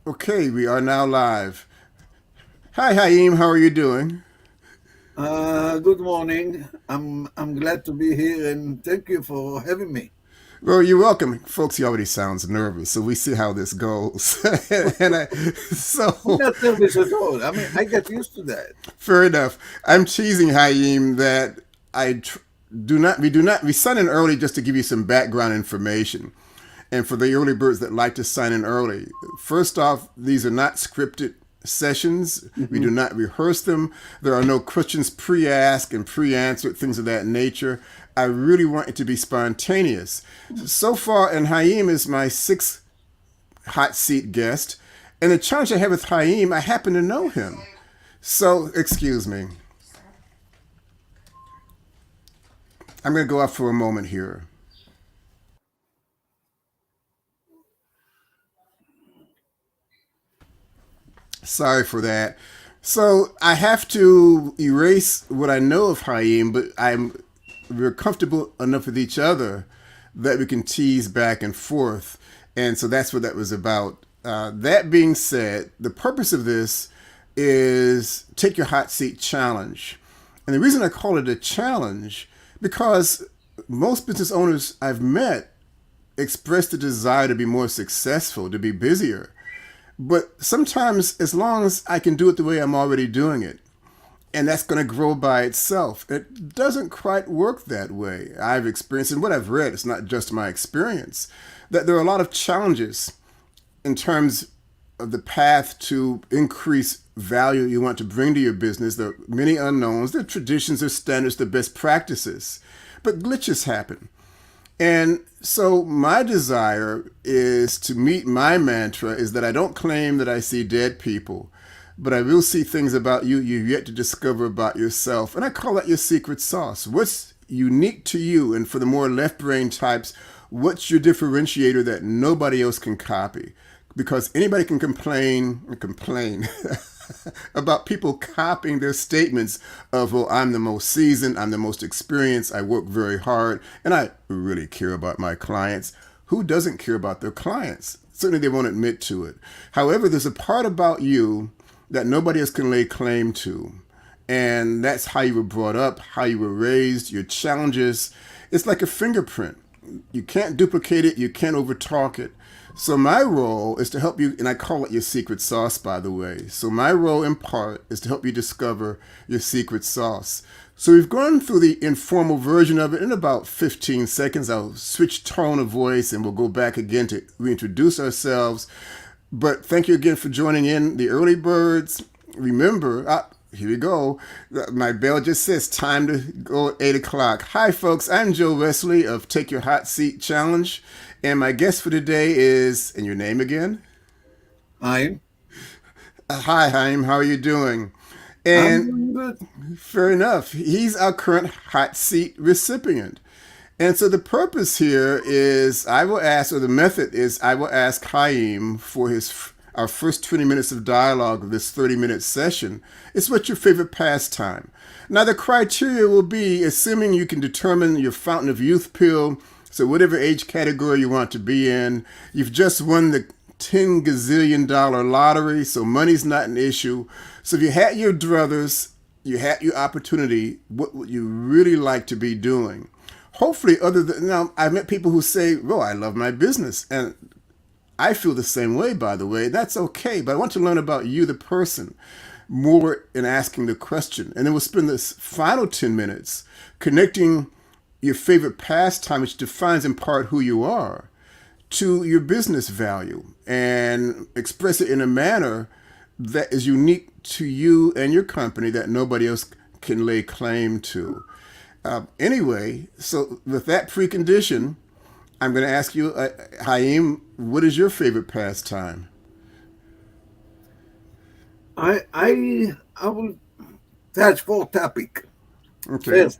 Okay, we are now live. Hi, Haim. How are you doing? Good morning. I'm glad to be here and thank you for having me. Well, you're welcome, folks. He already sounds nervous, so we see how this goes. and I, I'm so not nervous at all. I mean, I get used to that. fair enough. I'm teasing Haim that I tr- do not. We do not. We sign in early just to give you some background information. And for the early birds that like to sign in early, first off, these are not scripted sessions. We do Mhm. not rehearse them. There are no questions pre-asked and pre-answered, things of that nature. I really want it to be spontaneous. So far, and Haim is my sixth hot seat guest. And the challenge I have with Haim, I happen to know him. So, excuse me. I'm going to go off for a moment here. Sorry for that. So I have to erase what I know of Haim, but we're comfortable enough with each other that we can tease back and forth, and so that's what that was about. That being said, the purpose of this is take your hot seat challenge, and the reason I call it a challenge because most business owners I've met express the desire to be more successful, to be busier. But sometimes, as long as I can do it the way I'm already doing it, and that's going to grow by itself, it doesn't quite work that way. I've experienced, and what I've read, it's not just my experience, that there are a lot of challenges in terms of the path to increase value you want to bring to your business. There are many unknowns, there are traditions, there are standards, there are best practices. But glitches happen. And so my desire is to meet my mantra is that I don't claim that I see dead people, but I will see things about you you've yet to discover about yourself. And I call that your secret sauce. What's unique to you? And for the more left brain types, what's your differentiator that nobody else can copy? Because anybody can complain about people copying their statements of, well, I'm the most seasoned, I'm the most experienced, I work very hard, and I really care about my clients. Who doesn't care about their clients? Certainly they won't admit to it. However, there's a part about you that nobody else can lay claim to. And that's how you were brought up, how you were raised, your challenges. It's like a fingerprint. You can't duplicate it, you can't overtalk it. So my role is to help you, and I call it your secret sauce, by the way. So my role in part is to help you discover your secret sauce. So we've gone through the informal version of it in about 15 seconds. I'll switch tone of voice and we'll go back again to reintroduce ourselves. But thank you again for joining in the early birds. Remember, here we go. My bell just says time to go at 8 o'clock. Hi, folks. I'm Joe Wesley of Take Your Hot Seat Challenge. And my guest for today is, and your name again? I'm Hi, Haim. How are you doing? I'm And doing good. fair enough. He's our current hot seat recipient. And so the purpose here is I will ask, or the method is I will ask Haim for our first 20 minutes of dialogue of this 30-minute session. It's what's your favorite pastime. Now the criteria will be assuming you can determine your fountain of youth pill, so whatever age category you want to be in, you've just won the 10 gazillion dollar lottery, so money's not an issue. So if you had your druthers, you had your opportunity, what would you really like to be doing? Hopefully, other than now, I've met people who say, well, I love my business. And I feel the same way, by the way. That's okay. But I want to learn about you, the person, more in asking the question. And then we'll spend this final 10 minutes connecting your favorite pastime, which defines in part who you are, to your business value and express it in a manner that is unique to you and your company that nobody else can lay claim to. Anyway, so with that precondition, I'm going to ask you, Haim, what is your favorite pastime? I will touch for topic. Okay. First,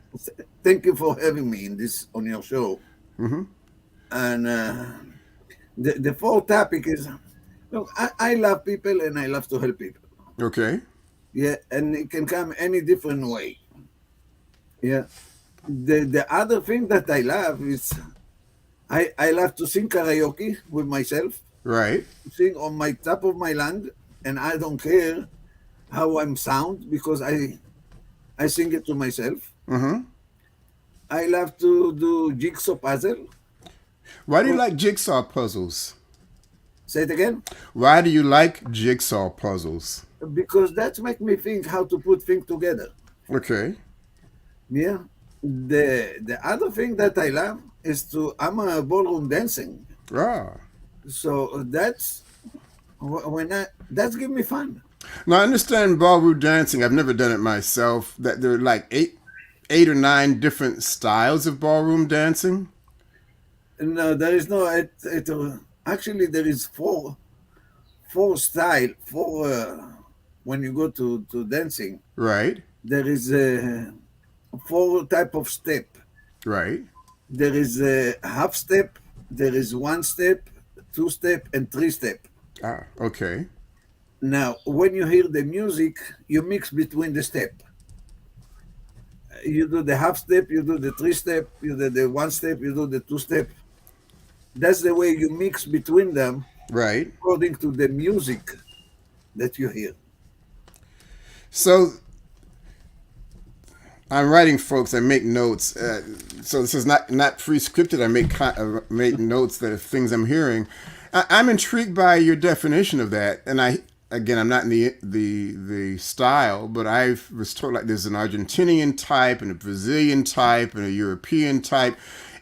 thank you for having me in this on your show. Mm-hmm. And the fourth topic is look, I love people and I love to help people. Okay. Yeah, and it can come any different way. Yeah. The other thing that I love is I love to sing karaoke with myself. Right. sing on my top of my lung, and I don't care how I'm sound because I sing it to myself. Mm-hmm. I love to do jigsaw puzzle. Why do you Oh, like jigsaw puzzles? say it again. Why do you like jigsaw puzzles? Because that make me think how to put things together. Okay. Yeah. The other thing that I love is to I'm a ballroom dancing. Ah. So that's when I that's give me fun. Now I understand ballroom dancing. I've never done it myself. That there are like eight or nine different styles of ballroom dancing. No, there is no actually there is four style four when you go to dancing Right. there is four type of step. Right. There is a half step, there is one step, two step, and three step. Ah. Okay. Now, when you hear the music, you mix between the step. You do the half step, you do the three step, you do the one step, you do the two step. That's the way you mix between them Right. according to the music that you hear. So I'm writing, folks. I make notes. So this is not pre-scripted. I make notes that of things I'm hearing. I'm intrigued by your definition of that, and I'm not in the style, but I was told like there's an Argentinian type and a Brazilian type and a European type,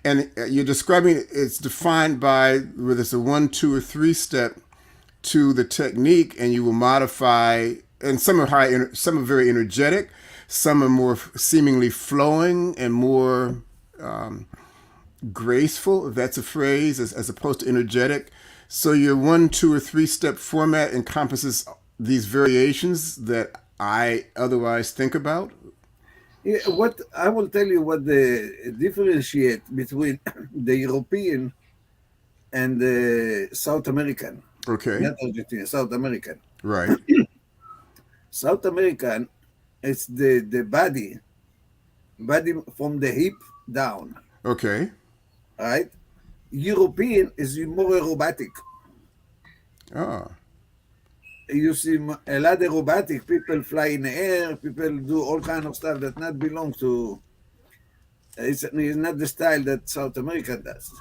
and you're describing it's defined by whether it's a 1, 2, or 3 step to the technique, and you will modify. And some are some are very energetic, some are more seemingly flowing and more graceful, if that's a phrase, as opposed to energetic. So your 1, 2, or 3 step format encompasses these variations that I otherwise think about. Yeah, what I will tell you what the differentiate between the European and the South American, Okay. not Argentina, South American. Right. South American, it's the body from the hip down, Okay. right? European is more aerobatic. Ah. You see a lot of aerobatic people fly in the air, people do all kind of stuff that not belong to. It's not the style that South America does.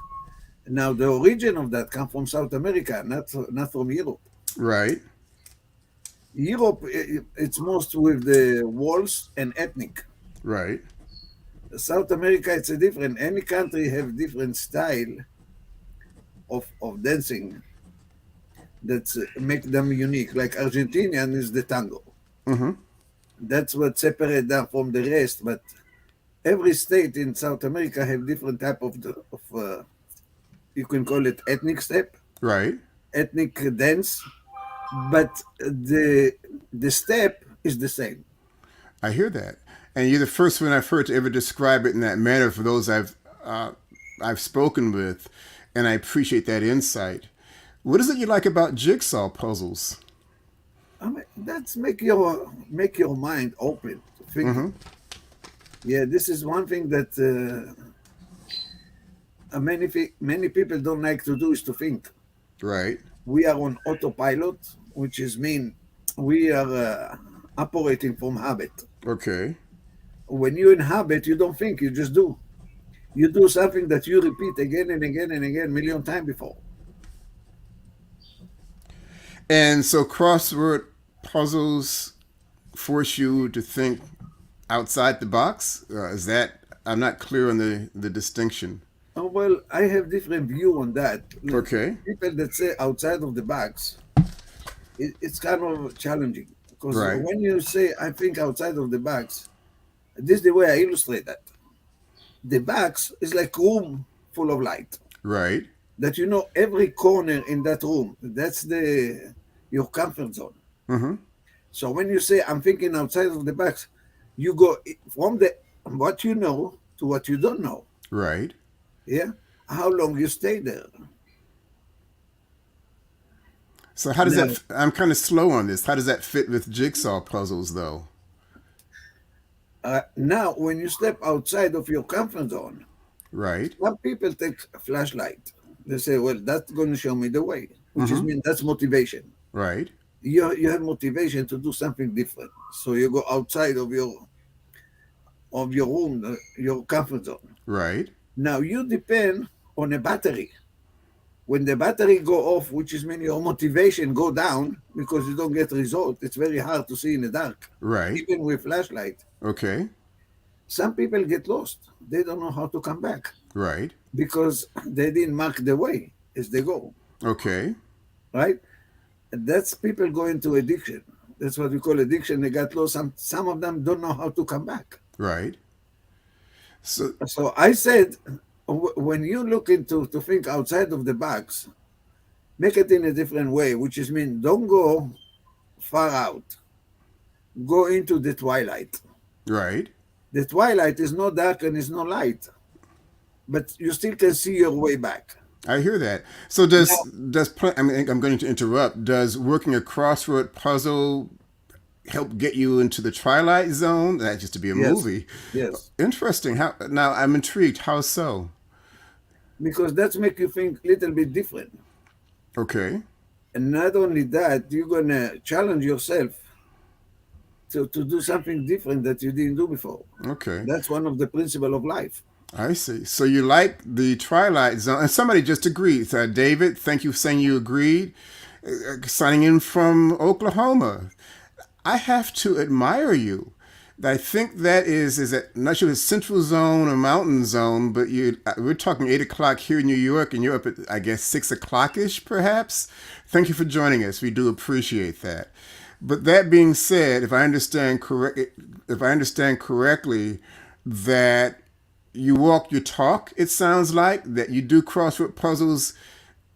Now the origin of that come from South America, not from Europe. Right. Europe, it's most with the waltz and ethnic. Right. South America, it's a different. Any country have different style of dancing that make them unique. Like Argentinian is the tango. Mm-hmm. That's what separates them from the rest. But every state in South America have different type of you can call it ethnic step, Right. ethnic dance, but the step is the same. I hear that, and you're the first one I've heard to ever describe it in that manner. For those I've spoken with, and I appreciate that insight. What is it you like about jigsaw puzzles? I mean, that's make your mind open to thinking. Mm-hmm. Yeah, this is one thing that many people don't like to do is to think. Right. We are on autopilot, which is mean we are operating from habit. Okay. When you in habit, you don't think, you just do. You do something that you repeat again and again and again, million times before. And so crossword puzzles force you to think outside the box. Is that I'm not clear on the distinction. Oh, well, I have different view on that. Okay. People that say outside of the box, it's kind of challenging because Right. when you say I think outside of the box, this is the way I illustrate that. The box is like room full of light. Right. That you know every corner in that room. That's the your comfort zone. Mm-hmm. So when you say I'm thinking outside of the box, you go from the what you know to what you don't know. Right. Yeah, how long you stay there. So how does Now, that? I'm kind of slow on this. How does that fit with jigsaw puzzles, though? now when you step outside of your comfort zone, Right. some people take a flashlight. They say, "Well, that's going to show me the way." which is mean that's motivation. Right. You have motivation to do something different. So you go outside of your room, your comfort zone. Right. Now you depend on a battery. When the battery go off, which is mean your motivation go down because you don't get result. It's very hard to see in the dark, Right. even with flashlight. Okay. Some people get lost. They don't know how to come back Right. because they didn't mark the way as they go. Okay. Right? And that's people go into addiction. That's what we call addiction. They got lost. Some of them don't know how to come back. Right. So So I said, when you look into to think outside of the box, make it in a different way, which is mean don't go far out. Go into the twilight. right. The twilight is no dark and is no light, but you still can see your way back. I hear that. So Now, I mean, I'm going to interrupt. Does working a crossword puzzle help get you into the Twilight Zone? That just to be a yes, movie. yes, Interesting. How now? I'm intrigued. How so? because that's make you think a little bit different. Okay. And not only that, you're gonna challenge yourself to do something different that you didn't do before. Okay. That's one of the principle of life. I see. So you like the Twilight Zone, and somebody just agreed. David, thank you for saying you agreed. Signing in from Oklahoma. I have to admire you. I think that is that I'm not sure if it's Central Zone or Mountain Zone, but we're talking 8 o'clock here in New York, and you're up at I guess 6 o'clock ish, perhaps. Thank you for joining us. We do appreciate that. But that being said, if I understand correctly, that you walk your talk. It sounds like that you do crossword puzzles.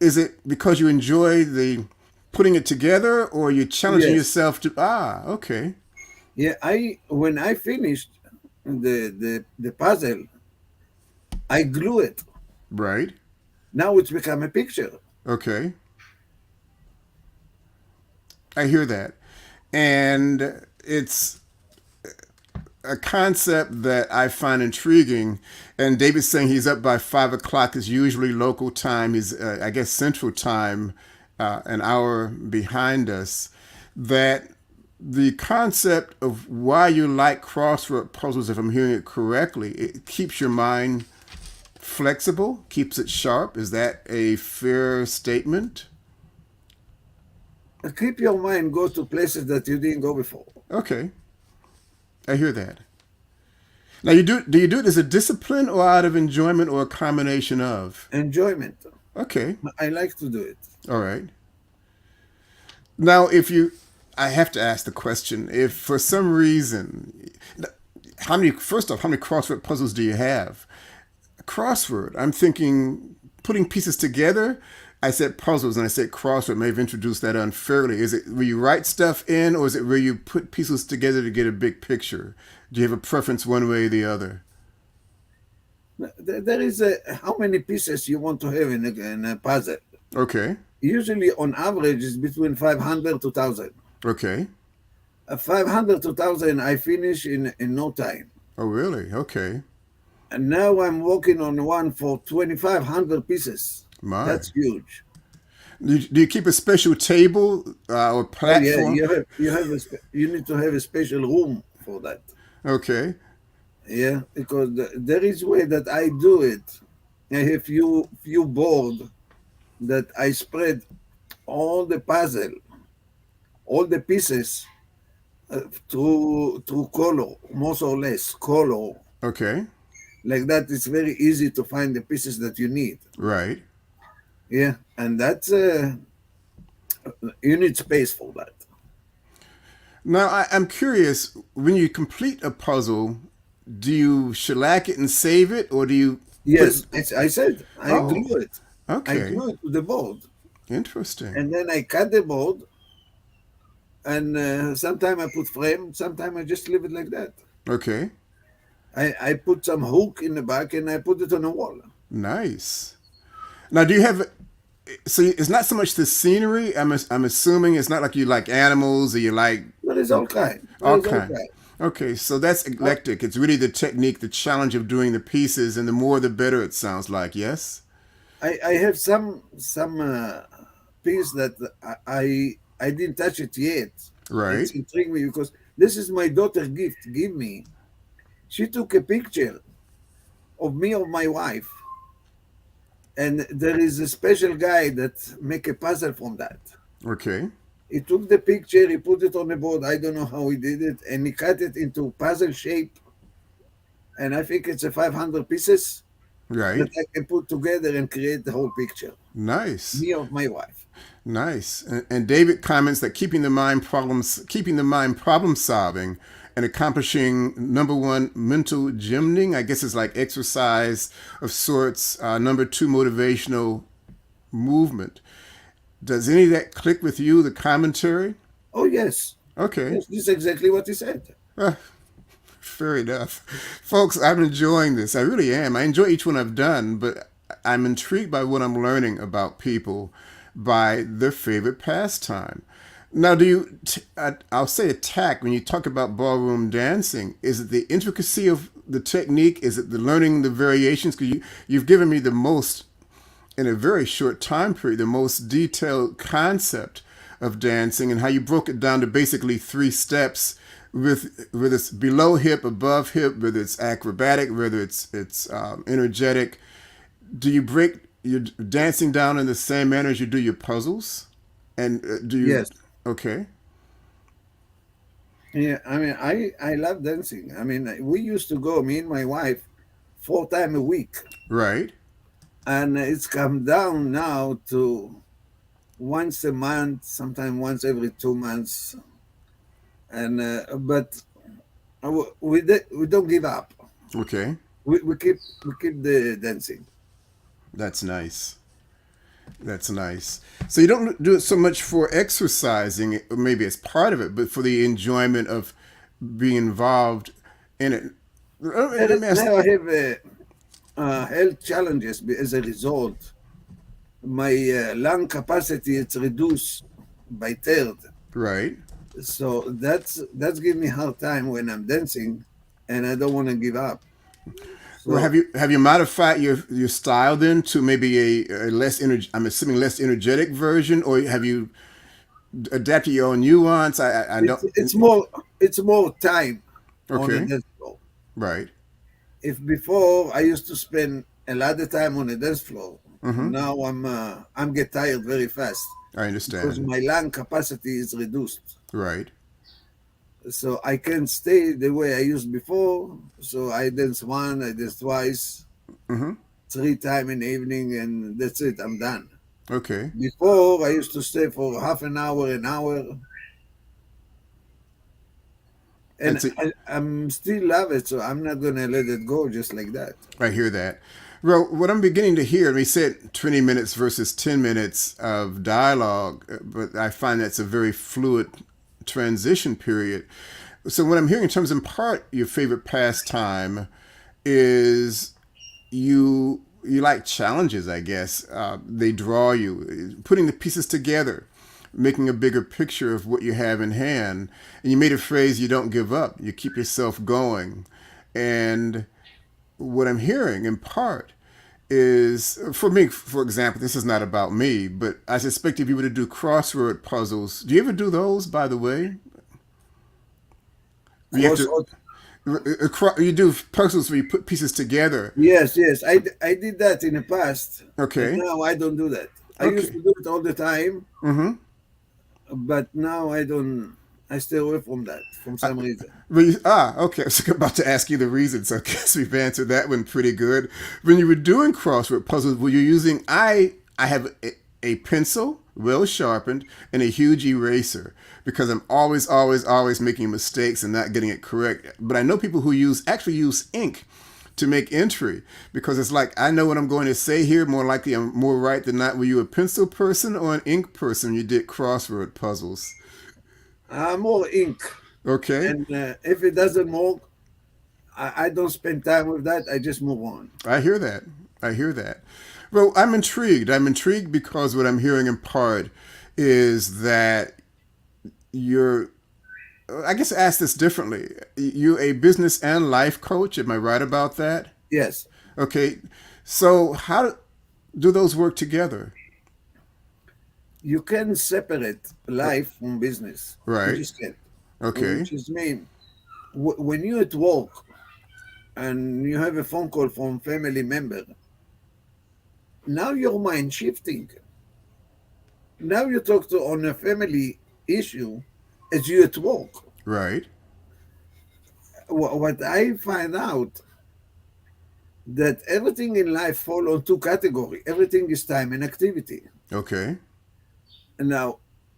Is it because you enjoy the putting it together, or you're challenging Yes. yourself to? Ah, okay. Yeah, I when I finished the puzzle, I glue it. Right. Now it's become a picture. Okay. I hear that. And it's a concept that I find intriguing. And David's saying he's up by 5 o'clock is usually local time. He's, I guess, Central Time, an hour behind us. That the concept of why you like crossword puzzles, if I'm hearing it correctly, it keeps your mind flexible, keeps it sharp. Is that a fair statement? Keep your mind go to places that you didn't go before. Okay, I hear that. Now, do you do it as a discipline or out of enjoyment or a combination of? Enjoyment. Okay, I like to do it. all right. Now, I have to ask the question. If for some reason, first off, how many crossword puzzles do you have? Crossword. I'm thinking putting pieces together. I said puzzles and I said crossword. May have introduced that unfairly. Is it where you write stuff in, or is it where you put pieces together to get a big picture? Do you have a preference one way or the other? There is how many pieces you want to have in a puzzle. Okay. Usually, on average, is between 500 to 1,000. Okay. 500 to 1,000, I finish in no time. Oh, really? Okay. And now I'm working on one for 2,500 pieces. My. That's huge. Do you keep a special table or Oh yeah, platform? you need to have a special room for that. Okay. Yeah, because there is way that I do it. I have few board that I spread all the puzzle, all the pieces through color, more or less color. Okay. Like that, it's very easy to find the pieces that you need. Right. Yeah, and that's you need space for that. Now, I'm curious, when you complete a puzzle, do you shellac it and save it, or do you put Yes, I said I Oh, glue it. I okay. glue it to the board, Interesting. and then I cut the board. And sometimes I put frame. Sometimes I just leave it like that. Okay. I put some hook in the back and I put it on the wall. Nice. Now, do you have, so it's not so much the scenery. I'm assuming it's not like you like animals or you like There is all kind. There all is all kind. kind. Okay, so that's eclectic. It's really the technique, the challenge of doing the pieces, and the more the better it sounds like, yes? I have some piece that I didn't touch it yet. Right. It's intrigued me because this is my daughter gift. Give me. She took a picture of me of my wife, and there is a special guy that make a puzzle from that. Okay. He took the picture, he put it on the board. I don't know how he did it, and he cut it into puzzle shape. And I think it's a 500 pieces that Right. I can put together and create the whole picture. Nice. Me of my wife. Nice. And David comments that keeping the mind problem solving and accomplishing number one, mental gymning. I guess it's like exercise of sorts. Number two, motivational movement. Does any of that click with you, the commentary? Oh yes. Okay. Yes, this is exactly what he said. Uh, Fair enough. Folks, I'm enjoying this. I really am. I enjoy each one I've done, but I'm intrigued by what I'm learning about people by their favorite pastime. Now, I'll say attack, when you talk about ballroom dancing, is it the intricacy of the technique? Is it the learning the variations? Because you've given me the most, in a very short time period, the most detailed concept of dancing and how you broke it down to basically three steps with whether it's below hip, above hip, whether it's acrobatic, whether it's energetic. Do you break your dancing down in the same manner as you do your puzzles? And do you? Yes. Okay. Yeah, I mean, I love dancing. I mean, we used to go, me and my wife, 4 times a week. Right. And it's come down now to once a month, sometimes once every 2 months. And but we don't give up. Okay. We keep the dancing. That's nice. That's nice. So you don't do it so much for exercising, maybe as part of it, but for the enjoyment of being involved in it. Let me ask. Now I have health challenges as a result. My lung capacity is reduced by third. Right. So that's giving me a hard time when I'm dancing, and I don't want to give up. Well, So have you modified your style then to maybe a less I'm assuming less energetic version, or have you adapted your own nuance? I don't. it's more time on the Okay. dance floor. Right. If before I used to spend a lot of time on the dance floor, Mm-hmm. now I'm get tired very fast I because understand. my lung capacity is reduced. Right. So I can't stay the way I used before. So I dance one, I dance twice, Mm-hmm. 3 times in the evening, and that's it. I'm done. Okay. Before I used to stay for half an hour, And and so I'm still love it. So I'm not gonna let it go just like that. I hear that. Well, what I'm beginning to hear, we said 20 minutes versus 10 minutes of dialogue, but I find that's a very fluid transition period. So what I'm hearing in terms in part your favorite pastime is you like challenges, I guess. They draw you, putting the pieces together, making a bigger picture of what you have in hand. And you made a phrase, you don't give up, you keep yourself going. And what I'm hearing in part is, for me, for example, this is not about me, but I suspect if you were to do crossword puzzles, do you ever do those, by the way? You have Cross to, you do puzzles where you put pieces together. Yes, yes. I did that in the past, and Okay. now I don't do that. I used Okay. to do it all the time, Mm-hmm. but now I don't. I stay away from that for some reason. Okay. I was about to ask you the reasons. I guess we've answered that one pretty good. When you were doing crossword puzzles, were you using? I have a pencil, well sharpened, and a huge eraser because I'm always making mistakes and not getting it correct. But I know people who actually use ink to make entry because it's like I know what I'm going to say here. More likely, I'm more right than not. Were you a pencil person or an ink person? You did crossword puzzles. More ink, Okay. and if it doesn't work, I don't spend time with that. I just move on. I hear that. I hear that. Well, I'm intrigued. I'm intrigued because what I'm hearing in part is that you're, I guess, ask this differently. You're a business and life coach. Am I right about that? Yes, Okay. So, how do those work together? you can separate life from business. You Right. just can't. Okay. Which is mean when you're at work and you have a phone call from family member, now your mind shifting. Now you talk to on a family issue as you at work. Right. What I find out that everything in life fall on two categories. Everything is time and activity. Okay. Now,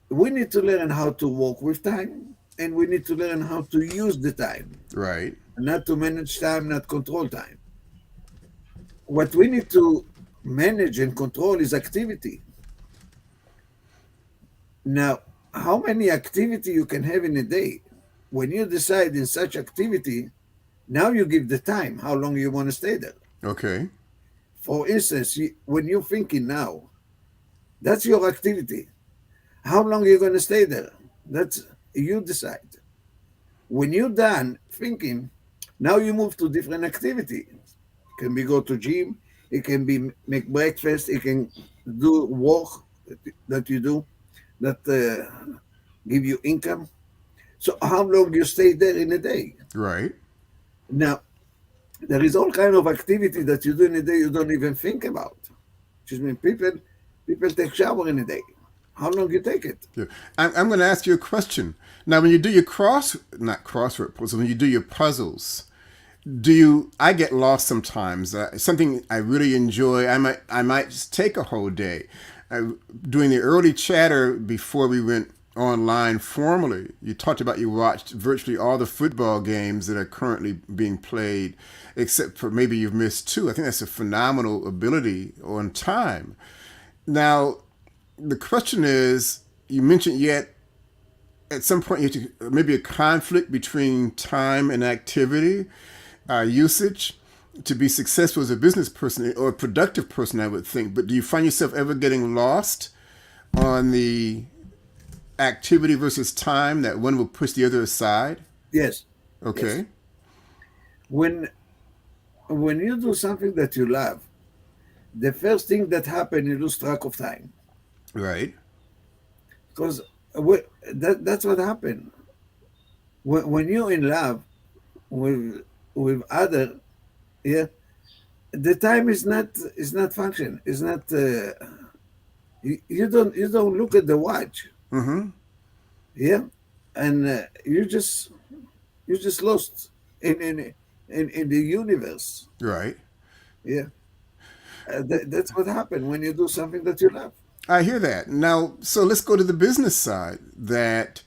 we need to learn how to work with time, and we need to learn how to use the time, Right. not to manage time, not control time. What we need to manage and control is activity. Now, how many activity you can have in a day? When you decide in such activity, now you give the time, how long you want to stay there. Okay. For instance, when you're thinking now, that's your activity. How long are you going to stay there? That's you decide. When you're done thinking, now you move to different activity. It can be go to gym, it can be make breakfast, it can do work that you do that give you income. So how long you stay there in a day? Right. Now there is all kind of activity that you do in a day you don't even think about. Which means people take shower in a day. How long you take it? Yeah. I'm going to ask you a question. Now, when you do your not crossword puzzles, when you do your puzzles, I get lost sometimes. Something I really enjoy, I might just take a whole day. Doing the early chatter before we went online formally, you talked about you watched virtually all the football games that are currently being played, except for maybe you've missed two. I think that's a phenomenal ability on time. Now, the question is, you mentioned yet at some point you have to, maybe a conflict between time and activity usage to be successful as a business person or a productive person, I would think. But do you find yourself ever getting lost on the activity versus time, that one will push the other aside? Yes, yes. Okay. When when you do something that you love, the first thing that happens, you lose track of time Right. because that's what happened when you're in love with other. Yeah, the time is not function. It's not. You don't look at the watch. Mm-hmm. Yeah, and you just lost in the universe. Right. Yeah, that's what happened when you do something that you love. I hear that. Now, so let's go to the business side. That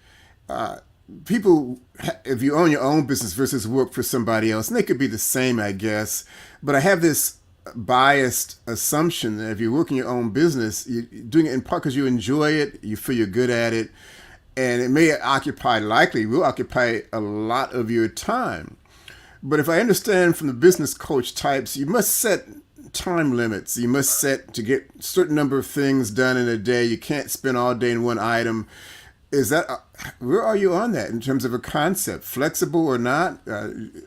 uh, people, if you own your own business versus work for somebody else, and they could be the same, I guess. But I have this biased assumption that if you work in your own business, you're doing it in part because you enjoy it, you feel you're good at it, and it may likely will occupy a lot of your time. But if I understand from the business coach types, you must set time limits. You must set to get a certain number of things done in a day. You can't spend all day in one item. Is that where are you on that in terms of a concept? Flexible or not?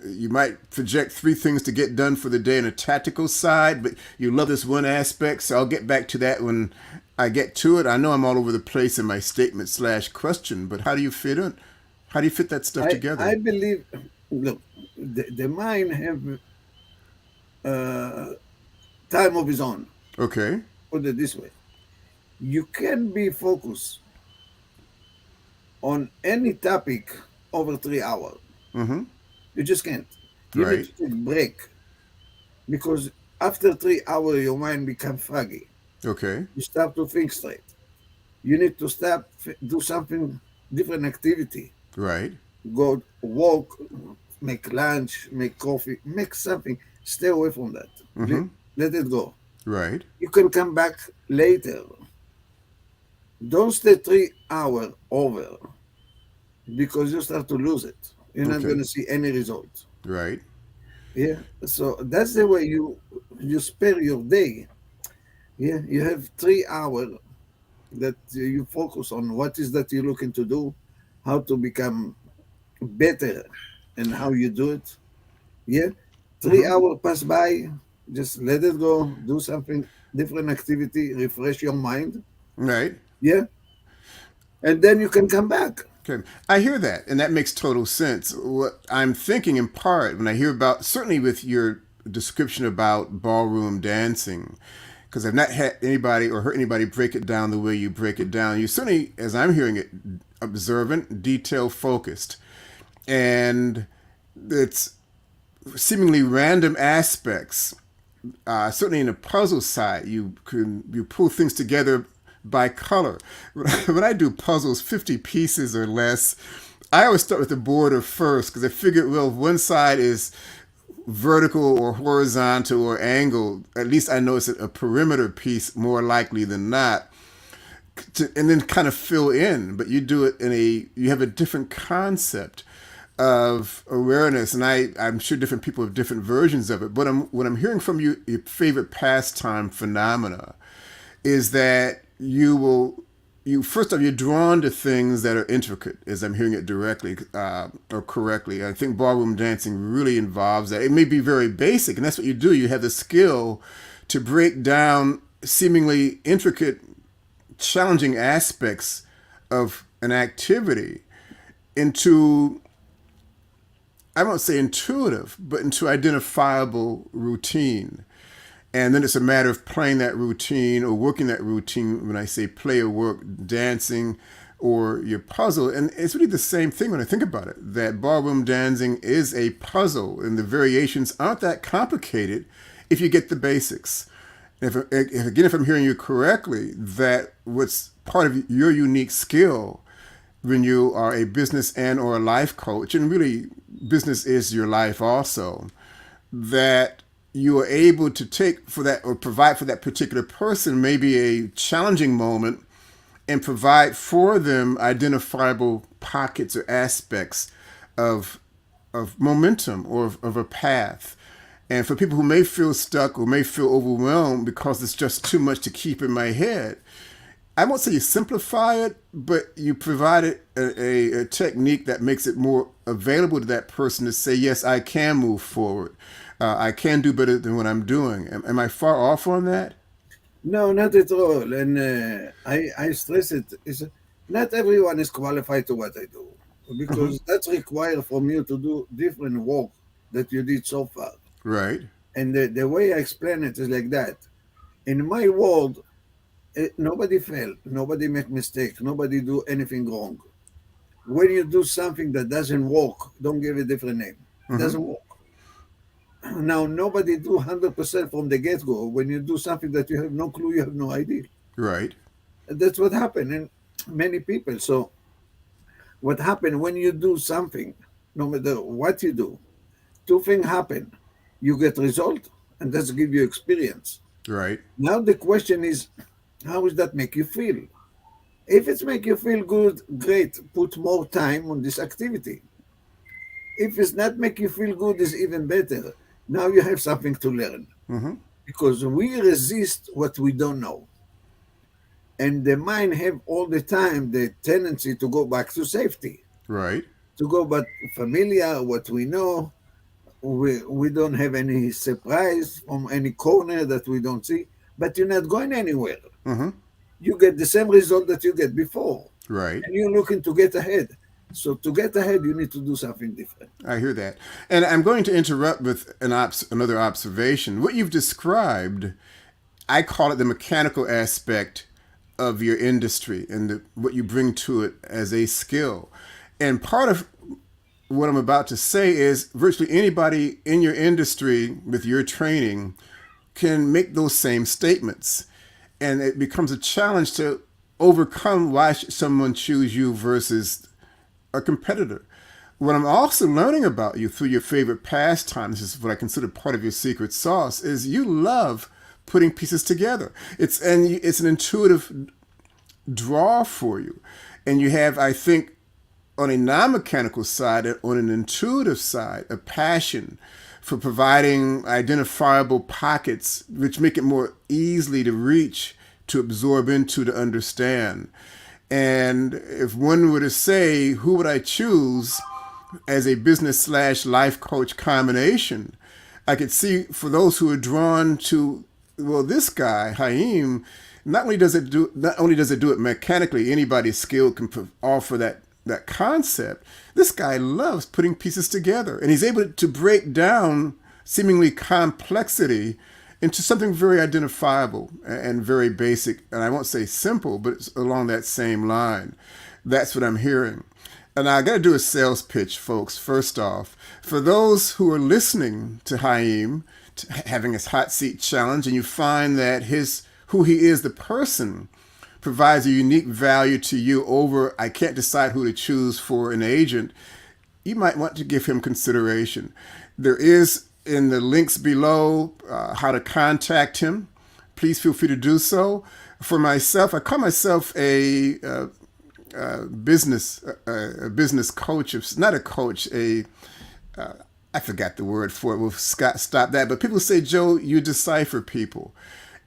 You might project three things to get done for the day on a tactical side, but you love this one aspect. So I'll get back to that when I get to it. I know I'm all over the place in my statement slash question, but how do you fit in? How do you fit that stuff I together? believe. Look, the mind have uh, time of his own. Okay. Put it this way: you can be focused on any topic over 3 hours. Mm-hmm. You just can't. You need Right. to take a break because after 3 hours, your mind becomes foggy. Okay. You start to think straight. You need to stop, do something different activity. Right. Go walk, make lunch, make coffee, make something. Stay away from that. Mm-hmm. Let it go. Right. You can come back later. Don't stay 3 hours over because you start to lose it. You're not going Okay. to see any result. Right. Yeah. So that's the way you spare your day. Yeah. You have 3 hours that you focus on what is that you're looking to do, how to become better, and how you do it. Yeah. three Mm-hmm. hours pass by. Just let it go. Do something different activity. Refresh your mind. Right. Yeah, and then you can come back. Okay. I hear that, and that makes total sense. What I'm thinking in part when I hear about, certainly with your description about ballroom dancing, because I've not had anybody or heard anybody break it down the way you break it down. You certainly, as I'm hearing it, observant, detail focused, and it's seemingly random aspects. Certainly in the puzzle side, you pull things together by color. When I do puzzles, 50 pieces or less, I always start with the border first because I figure, well, if one side is vertical or horizontal or angled, at least I know it's a perimeter piece more likely than not. And then kind of fill in, but you do it you have a different concept of awareness, and I'm sure different people have different versions of it. But what I'm hearing from you, your favorite pastime phenomena, is that you first off, you're drawn to things that are intricate, as I'm hearing it directly or correctly. I think ballroom dancing really involves that. It may be very basic, and that's what you do. You have the skill to break down seemingly intricate, challenging aspects of an activity into, I won't say intuitive, but into identifiable routine. And then it's a matter of playing that routine or working that routine. When I say play or work, dancing or your puzzle. And it's really the same thing when I think about it, that ballroom dancing is a puzzle and the variations aren't that complicated if you get the basics. If I'm hearing you correctly, that what's part of your unique skill when you are a business and or a life coach, and really business is your life also, that you are able to take for that or provide for that particular person maybe a challenging moment and provide for them identifiable pockets or aspects of momentum or of a path. And for people who may feel stuck or may feel overwhelmed because it's just too much to keep in my head, I won't say you simplify it, but you provide a technique that makes it more available to that person to say, yes, I can move forward. I can do better than what I'm doing. Am I far off on that? No, not at all. And I stress it. Not everyone is qualified to what I do Mm-hmm. because that's required from you to do different work that you did so far. Right. And the way I explain it is like that. In my world, nobody fail, nobody make mistake, nobody do anything wrong. When you do something that doesn't work, don't give a different name. It Mm-hmm. doesn't work. Now, nobody do 100% from the get-go. When you do something that you have no clue, you have no idea. Right. And that's what happened in many people. So what happened when you do something, no matter what you do, two things happen. You get result, and that's give you experience. Right. Now the question is, how does that make you feel? If it's make you feel good, great. Put more time on this activity. If it's not make you feel good, is even better. Now you have something to learn Mm-hmm. because we resist what we don't know, and the mind have all the time the tendency to go back to safety, Right. to go back familiar, what we know. We don't have any surprise from any corner that we don't see, but you're not going anywhere. Mm-hmm. You get the same result that you get before, Right. and you're looking to get ahead. So to get ahead, you need to do something different. I hear that. And I'm going to interrupt with another observation. What you've described, I call it the mechanical aspect of your industry and what you bring to it as a skill. And part of what I'm about to say is virtually anybody in your industry with your training can make those same statements. And it becomes a challenge to overcome why should someone choose you versus a competitor. What I'm also learning about you through your favorite pastime, this is what I consider part of your secret sauce, is you love putting pieces together. It's an intuitive draw for you. And you have, I think, on a non-mechanical side, on an intuitive side, a passion for providing identifiable pockets which make it more easily to reach, to absorb into, to understand. And if one were to say, who would I choose as a business slash life coach combination, I could see for those who are drawn to, well, this guy, Haim, Not only does it do it mechanically, anybody skilled can offer that concept. This guy loves putting pieces together, and he's able to break down seemingly complexity into something very identifiable and very basic. And I won't say simple, but it's along that same line. That's what I'm hearing. And I got to do a sales pitch, folks. First off, for those who are listening to Haim having his hot seat challenge, and you find that who he is, the person, provides a unique value to you over, I can't decide who to choose for an agent, you might want to give him consideration. There is in the links below how to contact him. Please feel free to do so. For myself, I call myself a business coach. Not a coach, I forgot the word for it. We'll stop that. But people say, Joe, you decipher people.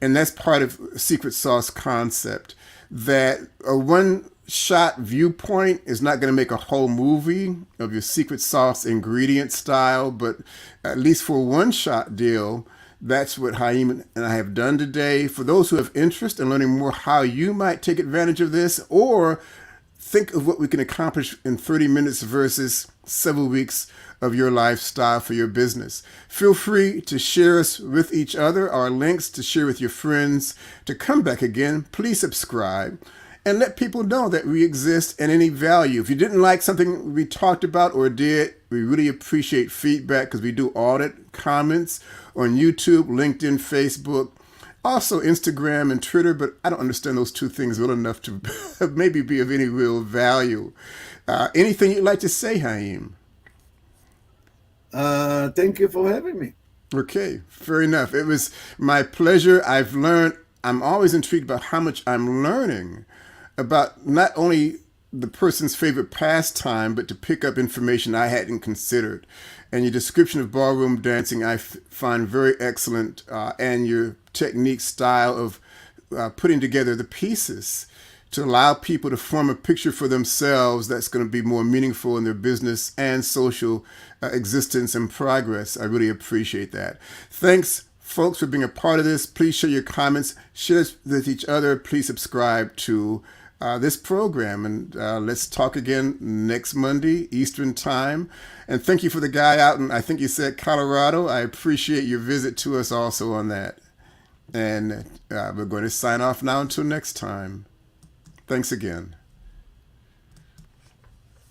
And that's part of secret sauce concept, that a one-shot viewpoint is not going to make a whole movie of your secret sauce ingredient style, but at least for a one-shot deal, that's what Haim and I have done today. For those who have interest in learning more how you might take advantage of this, or think of what we can accomplish in 30 minutes versus several weeks of your lifestyle for your business, feel free to share us with each other, our links to share with your friends, to come back again. Please subscribe and let people know that we exist and any value. If you didn't like something we talked about or did, we really appreciate feedback, because we do audit comments on YouTube, LinkedIn, Facebook, also Instagram and Twitter, but I don't understand those two things well enough to maybe be of any real value. Anything you'd like to say, Haim? Thank you for having me. Okay, fair enough. It was my pleasure. I'm always intrigued about how much I'm learning about not only the person's favorite pastime, but to pick up information I hadn't considered. And your description of ballroom dancing I find very excellent, and your technique style of putting together the pieces to allow people to form a picture for themselves that's going to be more meaningful in their business and social existence and progress. I really appreciate that. Thanks, folks, for being a part of this. Please share your comments, share this with each other. Please subscribe to this program, and let's talk again next Monday, Eastern Time. And thank you for the guy out in, I think you said, Colorado. I appreciate your visit to us also on that. And we're going to sign off now until next time. Thanks again.